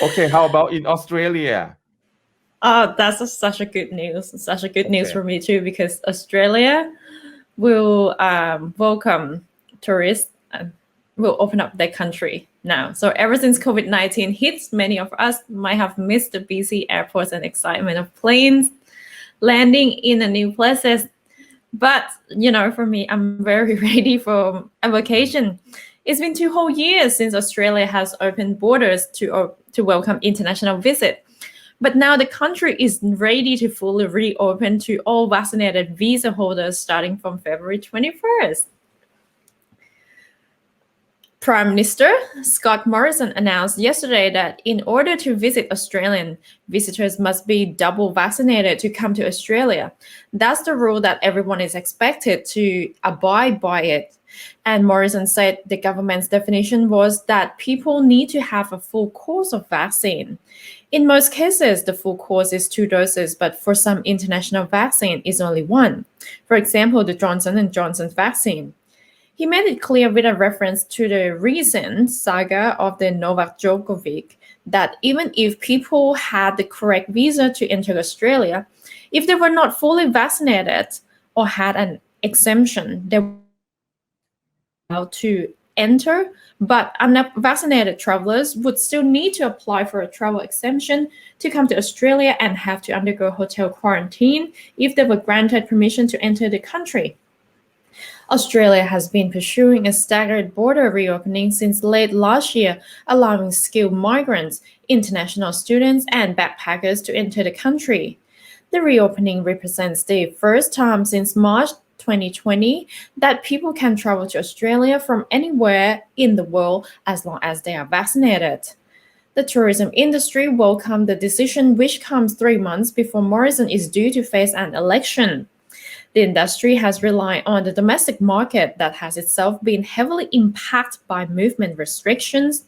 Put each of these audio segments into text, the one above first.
Okay, how about in Australia? Oh, that's such a good news. Such a good news Okay. for me too, because Australia will welcome tourists and will open up their country now. So ever since COVID-19 hits, many of us might have missed the busy airports and excitement of planes landing in the new places. But for me, I'm very ready for a vacation. It's been 2 whole years since Australia has opened borders to welcome international visit. But now the country is ready to fully reopen to all vaccinated visa holders starting from February 21st. Prime Minister Scott Morrison announced yesterday that in order to visit Australian, visitors must be double vaccinated to come to Australia. That's the rule that everyone is expected to abide by it. And Morrison said the government's definition was that people need to have a full course of vaccine. In most cases, the full course is 2 doses, but for some international vaccine, it's only one. For example, the Johnson & Johnson vaccine. He made it clear with a reference to the recent saga of the Novak Djokovic that even if people had the correct visa to enter Australia, if they were not fully vaccinated or had an exemption, they were allowed to enter, but unvaccinated travelers would still need to apply for a travel exemption to come to Australia and have to undergo hotel quarantine if they were granted permission to enter the country. Australia has been pursuing a staggered border reopening since late last year, allowing skilled migrants, international students, and backpackers to enter the country. The reopening represents the first time since March 2020 that people can travel to Australia from anywhere in the world as long as they are vaccinated. The tourism industry welcomed the decision, which comes 3 months before Morrison is due to face an election. The industry has relied on the domestic market that has itself been heavily impacted by movement restrictions.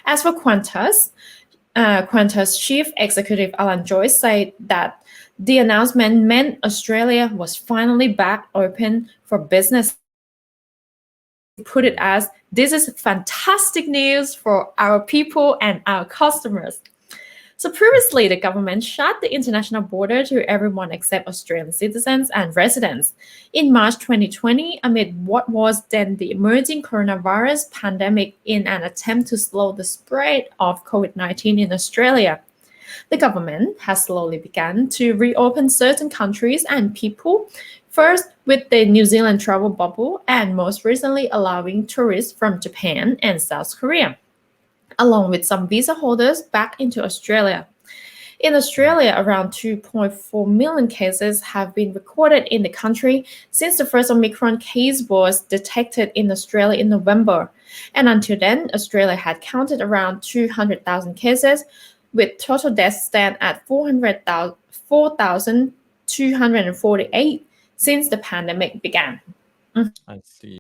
As for Qantas chief executive Alan Joyce said that the announcement meant Australia was finally back open for business. Put it as, this is fantastic news for our people and our customers. So previously, the government shut the international border to everyone except Australian citizens and residents in March 2020 amid what was then the emerging coronavirus pandemic in an attempt to slow the spread of COVID-19 in Australia. The government has slowly begun to reopen certain countries and people, first with the New Zealand travel bubble and most recently allowing tourists from Japan and South Korea, along with some visa holders back into Australia. In Australia, around 2.4 million cases have been recorded in the country since the first Omicron case was detected in Australia in November. And until then, Australia had counted around 200,000 cases, with total deaths stand at 4,248 since the pandemic began. I see.